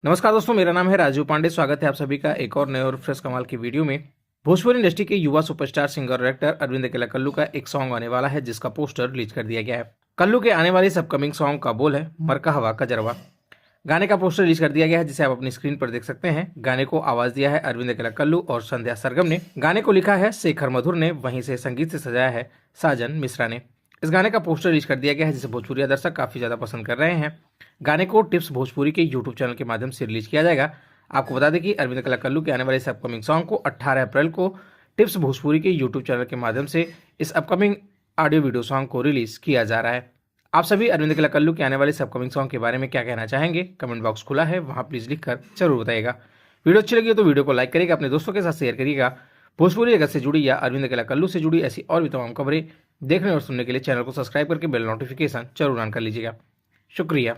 नमस्कार दोस्तों, मेरा नाम है राजू पांडे। स्वागत है आप सभी का एक और नए और फ्रेश कमाल की वीडियो में। भोजपुरी इंडस्ट्री के युवा सुपरस्टार सिंगर और डायरेक्टर अरविंद अकेला कल्लू का एक सॉन्ग आने वाला है, जिसका पोस्टर रिलीज कर दिया गया है। कल्लू के आने वाले इस अपकमिंग सॉन्ग का बोल है मरका हवा का जरवा। गाने का पोस्टर रिलीज कर दिया गया है, जिसे आप अपनी स्क्रीन पर देख सकते हैं। गाने को आवाज दिया है अरविंद अकेला कल्लू और संध्या सरगम ने। गाने को लिखा है शेखर मधुर ने, वहीं से संगीत से सजाया है साजन मिश्रा ने। इस गाने का पोस्टर रिलीज कर दिया गया है, जिसे भोजपुरी दर्शक काफी ज्यादा पसंद कर रहे हैं। गाने को टिप्स भोजपुरी के यूट्यूब चैनल के माध्यम से रिलीज किया जाएगा। आपको बता दें कि अरविंद अकेला कल्लू के आने वाले इस अपकमिंग सॉन्ग को 18 अप्रैल को टिप्स भोजपुरी के यूट्यूब चैनल के माध्यम से इस अपकमिंग ऑडियो वीडियो सॉन्ग को रिलीज किया जा रहा है। आप सभी अरविंद अकेला कल्लू के आने वाले इस अपकमिंग सॉन्ग के बारे में क्या कहना चाहेंगे? कमेंट बॉक्स खुला है, वहां प्लीज लिखकर जरूर बताइएगा। वीडियो अच्छी लगी तो वीडियो को लाइक करिएगा, अपने दोस्तों के साथ शेयर करिएगा। भोजपुरी जगत से जुड़ी या अरविंद अकेला कल्लू से जुड़ी ऐसी और भी तमाम खबरें देखने और सुनने के लिए चैनल को सब्सक्राइब करके बेल नोटिफिकेशन जरूर ऑन कर लीजिएगा। शुक्रिया।